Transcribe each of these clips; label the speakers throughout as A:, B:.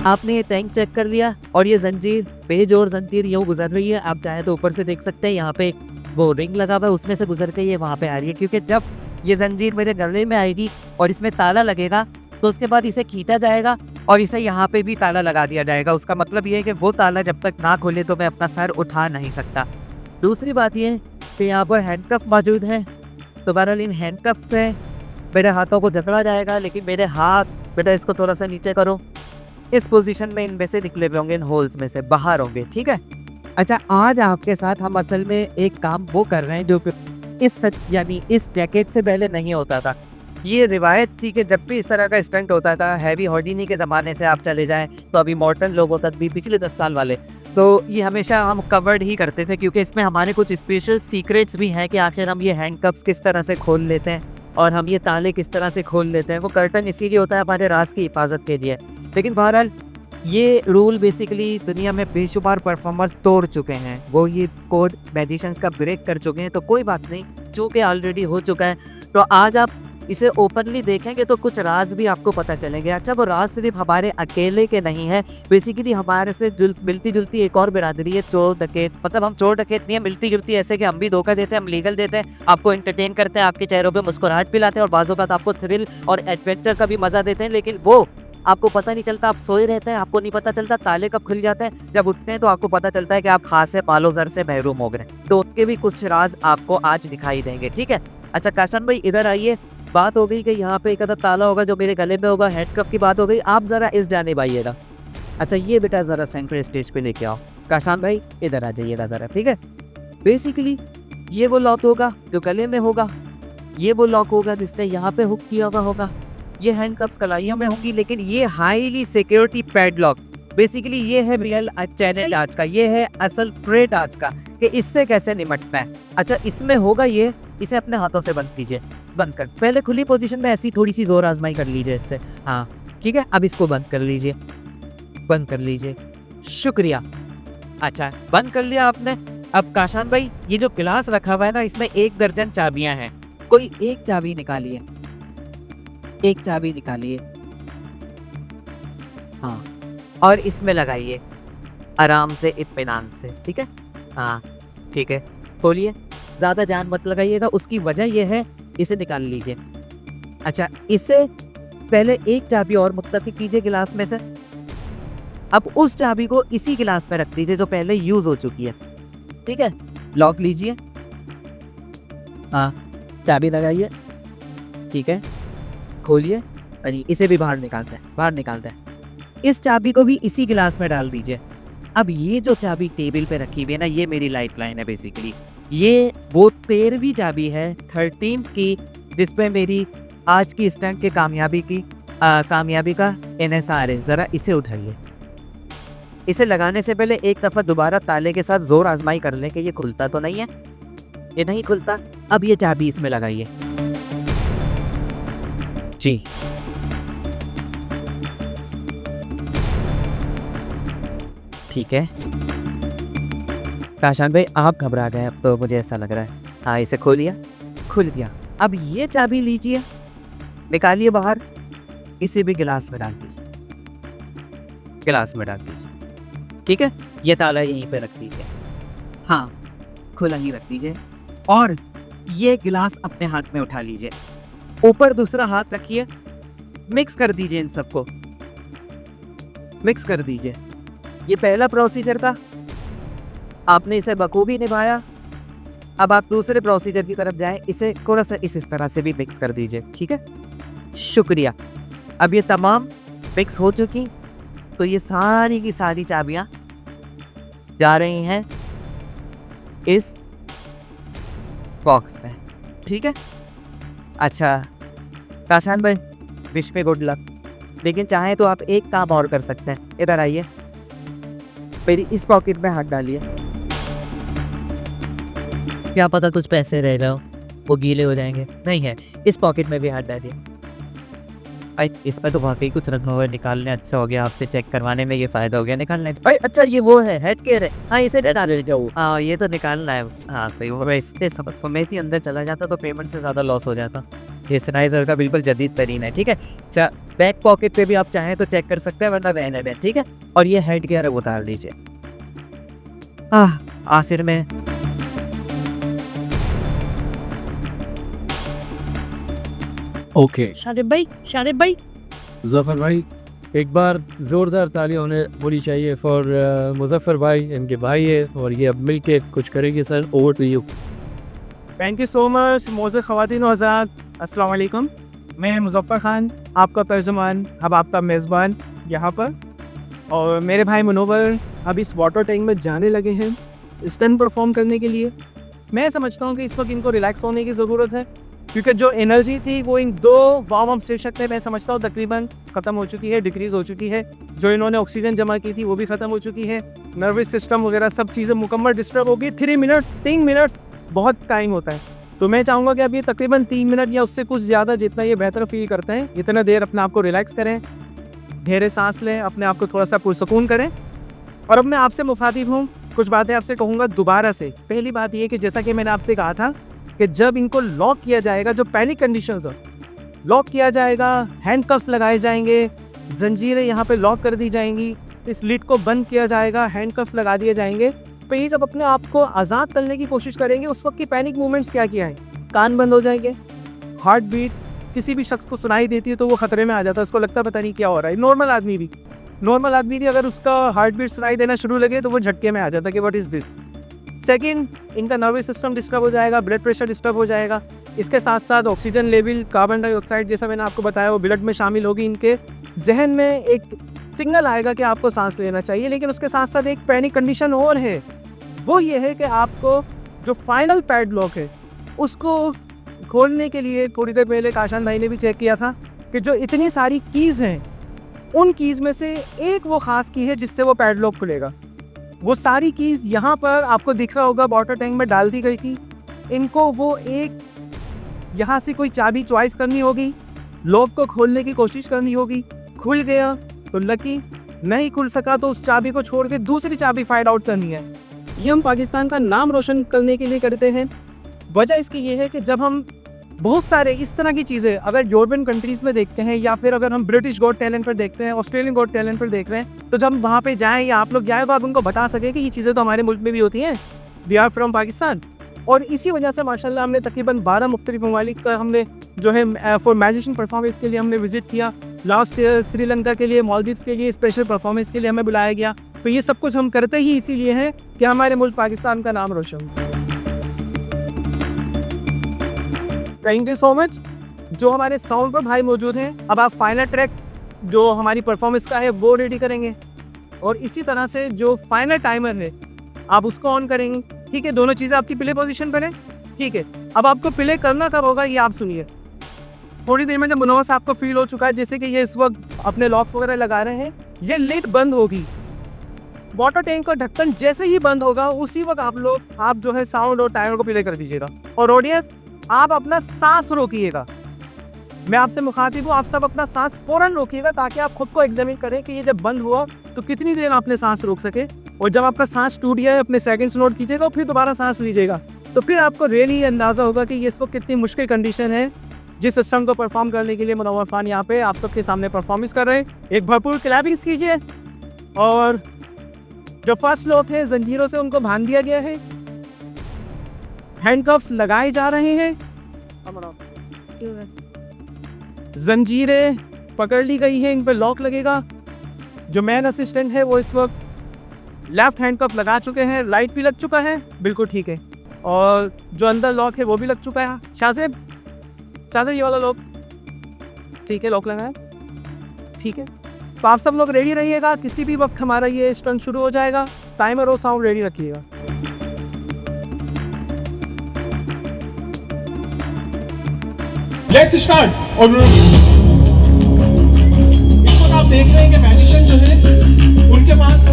A: आपने ये tank check कर लिया और ये जंजीर पेज और जंजीर यूँ गुजर रही है। आप चाहे तो ऊपर से देख सकते हैं, यहाँ पे वो रिंग लगा हुआ है, उसमें से गुजर के ये वहाँ पे आ रही है। क्योंकि जब ये जंजीर मेरे गले में आएगी और इसमें ताला लगेगा तो उसके बाद इसे खींचा जाएगा और इसे यहाँ पे भी ताला लगा दिया जाएगा। उसका मतलब ये है कि वो ताला जब तक ना खोले तो मैं अपना सर उठा नहीं सकता। दूसरी बात ये कि यहाँ पर हैंडकफ मौजूद है। तो बहरहाल इन हैंडकफ से मेरे हाथों को जकड़ा जाएगा, लेकिन मेरे हाथ, बेटा इसको थोड़ा सा नीचे करो, इस पोजीशन में इनमें से निकले हुए होंगे, इन होल्स में से बाहर होंगे, ठीक है। अच्छा, आज आपके साथ हम असल में एक काम वो कर रहे हैं जो यानी इस डेकेड से पहले नहीं होता था। ये रिवायत थी कि जब भी इस तरह का स्टंट होता था, हैवी हॉर्डिनी के ज़माने से आप चले जाएं तो अभी मॉडर्न लोगों तक भी, पिछले 10 साल वाले, तो ये हमेशा हम कवर्ड ही करते थे क्योंकि इसमें हमारे कुछ स्पेशल सीक्रेट्स भी हैं कि आखिर हम ये हैंडकफ्स किस तरह से खोल लेते हैं और हम ये ताले किस तरह से खोल लेते हैं। वो कर्टन इसीलिए होता है हमारे राज की हिफाजत के लिए। लेकिन बहरहाल ये रूल बेसिकली दुनिया में बेशुमार परफॉर्मर्स तोड़ चुके हैं, वो ये कोड मैजिशियंस का ब्रेक कर चुके हैं। तो कोई बात नहीं, चूँकि ऑलरेडी हो चुका है तो आज आप इसे ओपनली देखेंगे तो कुछ राज भी आपको पता चलेंगे। अच्छा, वो राज सिर्फ हमारे अकेले के नहीं है, बेसिकली हमारे से मिलती जुलती एक और बिरादरी है, चोर डकैत। मतलब हम चोर डकैत नहीं है, मिलती जुलती ऐसे कि हम भी धोखा देते हैं, हम लीगल देते हैं, आपको एंटरटेन करते हैं, आपके चेहरों पे मुस्कुराहट पिलाते हैं और बाज़ों बात आपको थ्रिल और एडवेंचर का भी मज़ा देते हैं। लेकिन वो आपको पता नहीं चलता, आप सोए रहते हैं, आपको नहीं पता चलता ताले कब खुल जाते हैं। जब उठते हैं तो आपको पता चलता है कि आप खासे मालो ज़र से महरूम हो गए। तो उनके भी कुछ राज आपको आज दिखाई देंगे, ठीक है। अच्छा काशन भाई इधर आइए। बात हो गई कि यहाँ पे एक आधा ताला होगा जो मेरे गले में होगा, हैंडकफ की बात हो गई। आप ज़रा इस जानिब आइएगा। अच्छा ये बेटा ज़रा सेंटर स्टेज पे लेके आओ। काशान भाई इधर आ जाइएगा ज़रा, ठीक है। बेसिकली ये वो लॉक होगा जो गले में होगा, ये वो लॉक होगा जिसने यहाँ पे हुक किया हुआ होगा, ये हैंडकफ्स कलाइयों में होंगी, लेकिन ये हाईली सिक्योरिटी पैडलॉक। बेसिकली ये है रियल चैलेंज आज का, ये है असल थ्रेट आज का कि इससे कैसे निपटना है। अच्छा इसमें होगा ये, इसे अपने हाथों से बंद कीजिए, बंद कर, पहले खुली पोजीशन में ऐसी थोड़ी सी जोर आजमाई कर लीजिए इससे, हाँ ठीक है। अब इसको बंद कर लीजिए, बंद कर लीजिए, शुक्रिया। अच्छा बंद कर लिया आपने। अब काशान भाई ये जो गिलास रखा हुआ है ना, इसमें 1 दर्जन चाबियां हैं, कोई एक चाबी निकालिए, एक चाबी निकालिए, हाँ, और इसमें लगाइए आराम से, इत्मीनान से, ठीक है। हाँ ठीक है, खोलिए, ज़्यादा जान मत लगाइएगा। उसकी वजह यह है, इसे निकाल लीजिए। अच्छा इसे पहले एक चाबी और मुत्तकी कीजिए गिलास में से। अब उस चाबी को इसी गिलास में रख दीजिए जो पहले यूज़ हो चुकी है, ठीक है। लॉक लीजिए, हाँ चाबी लगाइए, ठीक है, खोलिए, अरे इसे भी बाहर निकालते हैं, बाहर निकालते हैं। इस चाबी को भी इसी गिलास में डाल दीजिए। अब ये जो चाबी टेबल पे रखी हुई है ना, ये मेरी लाइफ लाइन है। बेसिकली ये वो 13वीं चाबी है, 13 की, जिसपे मेरी आज की स्टंट के कामयाबी का इन्हिसार है। ज़रा इसे उठाइए। इसे लगाने से पहले एक दफ़ा दोबारा ताले के साथ ज़ोर आजमाई कर लें कि ये खुलता तो नहीं है। ये नहीं खुलता। अब ये चाबी इसमें लगाइए जी। ठीक है काशान भाई आप घबरा गए, अब तो मुझे ऐसा लग रहा है। हाँ इसे खोलिए, खुल गया। अब ये चाबी लीजिए, निकालिए बाहर, इसे भी गिलास में डाल दीजिए, गिलास में डाल दीजिए, ठीक है। ये ताला यहीं पे रख दीजिए, हाँ खुला ही रख दीजिए, और ये गिलास अपने हाथ में उठा लीजिए, ऊपर दूसरा हाथ रखिए, मिक्स कर दीजिए, इन सबको मिक्स कर दीजिए। ये पहला प्रोसीजर था, आपने इसे बखूबी निभाया। अब आप दूसरे प्रोसीजर की तरफ जाएं, इसे थोड़ा सा इस तरह से भी मिक्स कर दीजिए, ठीक है, शुक्रिया। अब ये तमाम मिक्स हो चुकी, तो ये सारी की सारी चाबियां जा रही हैं इस बॉक्स में, ठीक है। अच्छा काशान भाई विश में गुड लक, लेकिन चाहें तो आप एक काम और कर सकते हैं। इधर आइए, मेरी इस पॉकेट में हाथ डालिए, क्या पता कुछ पैसे रह जाओ, वो गीले हो जाएंगे। नहीं है, इस पॉकेट में भी हाथ डालिए। इसमें तो वाकई कुछ रखा हुआ है, निकालने अच्छा हो गया, आपसे चेक करवाने में ये फ़ायदा हो गया। निकालना है, अच्छा ये वो है हेड केयर है, हाँ इसे डाल लेते हो। हाँ ये तो निकालना है, हाँ सही। वो इससे समेत ही अंदर चला जाता तो पेमेंट से ज़्यादा लॉस हो जाता। ये सनाइजर का बिल्कुल जदीद तरीन है, ठीक है। बैक पॉकेट पे भी आप चाहें तो चेक कर सकते हैं, वरना वैन है, ठीक है। और ये हेड गियर उतार लीजिए। आखिर में
B: ओके
C: शारिब भाई
B: मुजफ्फर भाई, एक बार ज़ोरदार तालियां होनी चाहिए फॉर मुजफ्फर भाई, इनके भाई है और ये अब मिल के कुछ करेंगे। Sir, over to you.
D: Thank you so much मोज़ ख़वातीन व हज़रात, अस्सलाम वालेकुम। मैं मुज़फ़्फ़र ख़ान, आपका तर्जुमान, अब आपका मेज़बान यहाँ पर, और मेरे भाई मुनव्वर अब इस वाटर टैंक में जाने लगे हैं स्टंट परफॉर्म करने के लिए। मैं समझता हूँ कि इस वक्त इनको रिलैक्स होने की ज़रूरत है, क्योंकि जो एनर्जी थी वो इन 2 वार्म अप सेशन में मैं समझता हूँ तकरीबन ख़त्म हो चुकी है, डिक्रीज़ हो चुकी है। जो इन्होंने ऑक्सीजन जमा की थी वो भी ख़त्म हो चुकी है, नर्वस सिस्टम वगैरह सब चीज़ें मुकम्मल डिस्टर्ब होगी। 3 मिनट्स बहुत टाइम होता है, तो मैं चाहूँगा कि आप ये तकरीबन 3 मिनट या उससे कुछ ज़्यादा, जितना ये बेहतर फील करते हैं, इतना देर अपने आप को रिलैक्स करें, गहरे सांस लें, अपने आप को थोड़ा सा पुरसकून करें। और अब मैं आपसे मुखातिब हूँ, कुछ बातें आपसे कहूँगा दोबारा से। पहली बात ये कि जैसा कि मैंने आपसे कहा था कि जब इनको लॉक किया जाएगा, जो पैनिक कंडीशंस हो, लॉक किया जाएगा, हैंडकफ्स लगाए जाएंगे, जंजीरें यहाँ पे लॉक कर दी जाएंगी, इस लिड को बंद किया जाएगा, हैंडकफ्स लगा दिए जाएंगे। तो ये जब अपने आप को आज़ाद करने की कोशिश करेंगे, उस वक्त की पैनिक मूवमेंट्स क्या है, कान बंद हो जाएंगे, हार्ट बीट किसी भी शख्स को सुनाई देती है तो वो ख़तरे में आ जाता है, उसको लगता पता नहीं क्या हो रहा है। नॉर्मल आदमी भी अगर उसका हार्ट बीट सुनाई देना शुरू लगे तो वो झटके में आ जाता है कि व्हाट इज़ दिस। सेकंड, इनका नर्वस सिस्टम डिस्टर्ब हो जाएगा, ब्लड प्रेशर डिस्टर्ब हो जाएगा। इसके साथ साथ ऑक्सीजन लेवल, कार्बन डाइऑक्साइड जैसा मैंने आपको बताया वो ब्लड में शामिल होगी। इनके जहन में एक सिग्नल आएगा कि आपको सांस लेना चाहिए। लेकिन उसके साथ साथ एक पैनिक कंडीशन और है, वो ये है कि आपको जो फाइनल पैडलॉक है उसको खोलने के लिए, थोड़ी देर पहले काशान भाई ने भी चेक किया था कि जो इतनी सारी कीज़ हैं, उन कीज़ में से एक वो ख़ास की है जिससे वो पैडलॉक खुलेगा। वो सारी कीज़ यहाँ पर आपको दिख रहा होगा, वाटर टैंक में डाल दी गई थी। इनको वो एक यहाँ से कोई चाबी चॉइस करनी होगी, लॉक को खोलने की कोशिश करनी होगी। खुल गया तो लकी, नहीं खुल सका तो उस चाबी को छोड़ के दूसरी चाबी फाइंड आउट करनी है। ये हम पाकिस्तान का नाम रोशन करने के लिए करते हैं। वजह इसकी ये है कि जब हम बहुत सारे इस तरह की चीज़ें अगर यूरोपियन कंट्रीज़ में देखते हैं, या फिर अगर हम ब्रिटिश गॉट टैलेंट पर देखते हैं, ऑस्ट्रेलियन गॉट टैलेंट पर देख रहे हैं, तो जब हम वहाँ पे जाएं या आप लोग जाएं तो आप उनको बता सकें कि ये चीज़ें तो हमारे मुल्क में भी होती हैं, वी आर फ्रॉम पाकिस्तान। और इसी वजह से माशाल्लाह हमने तकरीबन 12 मुख्तलिफ ममालिक का हमने जो है फॉर मैजिशियन परफॉर्मेंस के लिए हमने विज़िट किया। लास्ट ईयर श्रीलंका के लिए, मालदीव्स के लिए स्पेशल परफॉर्मेंस के लिए हमें बुलाया गया। तो ये सब कुछ हम करते ही इसीलिए है कि हमारे मुल्क पाकिस्तान का नाम रोशन हो। Thank you so much. जो हमारे साउंड पर भाई मौजूद हैं, अब आप फाइनल ट्रैक जो हमारी परफॉर्मेंस का है वो रेडी करेंगे, और इसी तरह से जो फाइनल टाइमर है आप उसको ऑन करेंगे। ठीक है, दोनों चीज़ें आपकी प्ले पोजीशन पर है। ठीक है, अब आपको प्ले करना कब होगा ये आप सुनिए। थोड़ी देर में जब मुनव्वर साहब को फील हो चुका है जैसे कि ये इस वक्त अपने लॉक्स वगैरह लगा रहे हैं, ये लिड बंद होगी, वाटर टैंक का ढक्कन जैसे ही बंद होगा उसी वक्त आप जो है साउंड और टाइमर को प्ले कर दीजिएगा। और ऑडियंस, आप अपना सांस रोकिएगा। मैं आपसे मुखातिब हूँ, आप सब अपना सांस फौरन रोकिएगा ताकि आप खुद को एग्जामिन करें कि ये जब बंद हुआ तो कितनी देर आपने सांस रोक सके। और जब आपका सांस टूट गया है अपने सेकंड्स नोट कीजिएगा और फिर दोबारा सांस लीजिएगा, तो फिर आपको रियली अंदाज़ा होगा कि ये इसको कितनी मुश्किल कंडीशन है जिस सिस्टम को परफॉर्म करने के लिए मुनव्वर खान यहाँ पे आप सबके सामने परफॉर्मेंस कर रहे हैं। एक भरपूर क्लैपिंग्स कीजिए। और जो फर्स्ट लोग हैं जंजीरों से उनको बांध दिया गया है, हैंडकफ्स लगाए जा रहे हैं, जंजीरें पकड़ ली गई हैं, इन पर लॉक लगेगा। जो मैन असिस्टेंट है वो इस वक्त लेफ्ट हैंड कफ लगा चुके हैं, राइट भी लग चुका है, बिल्कुल ठीक है। और जो अंदर लॉक है वो भी लग चुका है। शाहजेब ये वाला लॉक ठीक है, लॉक लगा है, ठीक है। तो आप सब लोग रेडी रहिएगा, किसी भी वक्त हमारा ये स्टंट शुरू हो जाएगा। टाइमर और साउंड रेडी रखिएगा।
E: Let's start. और इस वक्त आप देख रहे हैं कि मैजिशियन जो है उनके पास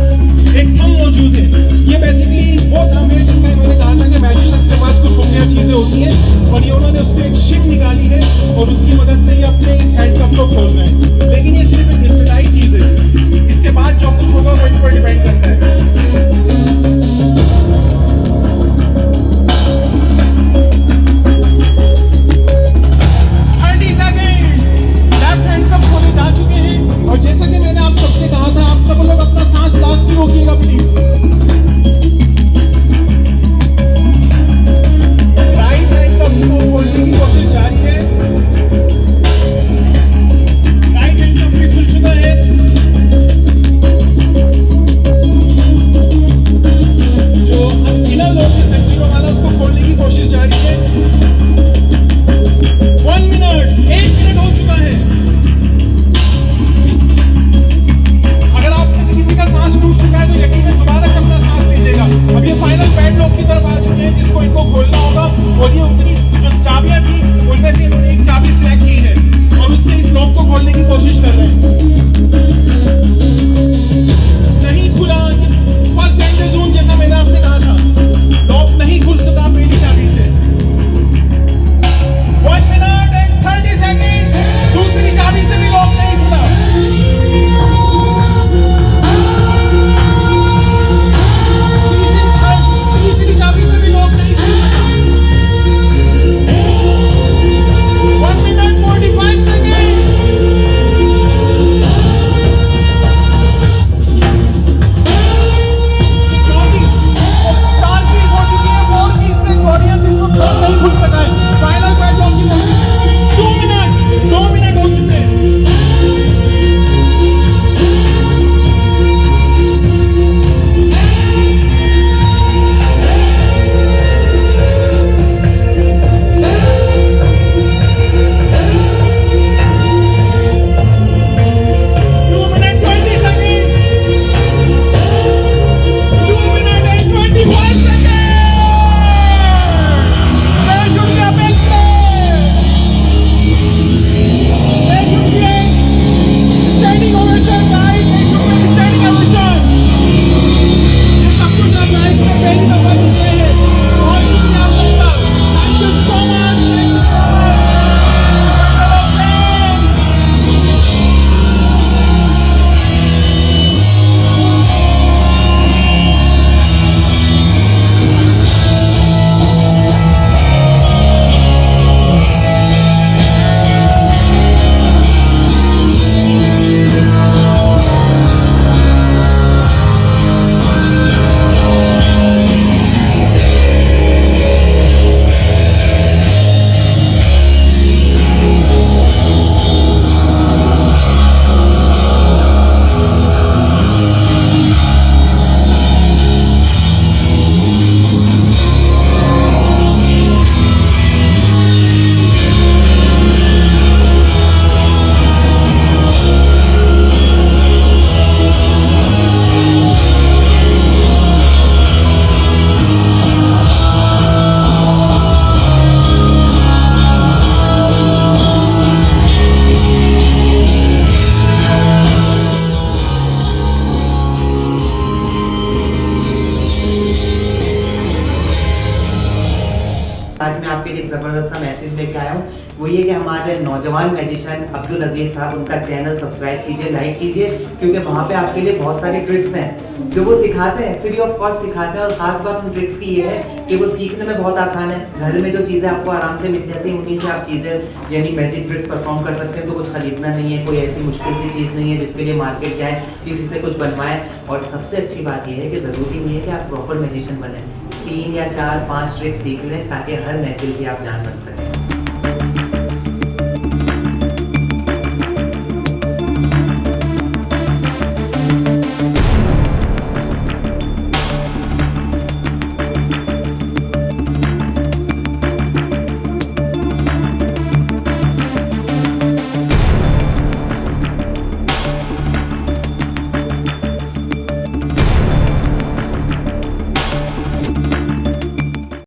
E: एक थंब मौजूद है। ये बेसिकली वो थंब है जिसमें इन्होंने कहा था कि मैजिशियंस के पास कुछ खूबियां चीजें होती हैं, और ये उन्होंने उससे एक शिप निकाली है और उसकी मदद से ये अपने इस हैंडकफ को खोल रहे हैं। लेकिन ये सिर्फ एक इब्तिदाई चीज है, इसके बाद जो कुछ होगा वो इन पर डिपेंड करता है। और ये उतनी जो चाबियां थी उनमें से इन्होंने एक चाबी सिलेक्ट की है और उससे इस लॉक को खोलने की कोशिश कर रहे हैं। नहीं खुला, फर्स्ट डेंजर जोन जैसा मैंने आपसे कहा था, लॉक नहीं खुल सका पहली चाबी से। 1 मिनट एंड 30 सेकेंड, दूसरी चाबी से भी लॉक नहीं खुला। तीसरी चाबी से भी लॉक नहीं खुल सका। 1 मिनट 45 सेकेंड। नहीं खुल सका है। फाइनल पैडलॉक की कोशिश 2 मिनट हो चुके हैं।
A: आज मैं आपके लिए एक ज़बरदस्त सा मैसेज लेके आया हूँ। वो ये कि हमारे नौजवान मैजिशियन अब्दुल अजीज़ साहब, उनका चैनल सब्सक्राइब कीजिए, लाइक कीजिए, क्योंकि वहाँ पे आपके लिए बहुत सारी ट्रिक्स हैं जो वो सिखाते हैं, फ्री ऑफ कॉस्ट सिखाते हैं। और ख़ास बात उन ट्रिक्स की ये है कि वो सीखने में बहुत आसान है। घर में जो चीज़ें आपको आराम से मिल जाती हैं उन्हीं से आप चीज़ें यानी मैजिक ट्रिक्स परफॉर्म कर सकते हैं। तो कुछ खरीदना नहीं है, कोई ऐसी मुश्किल सी चीज़ नहीं है जिसके लिए मार्केट जाए, किसी से कुछ बनवाएं। और सबसे अच्छी बात यह है कि ज़रूरी नहीं है कि आप प्रॉपर मैजिशियन बने, 3 या 4 5 ट्रिक्स सीख लें ताकि हर महफिल की आप जान बन सकें।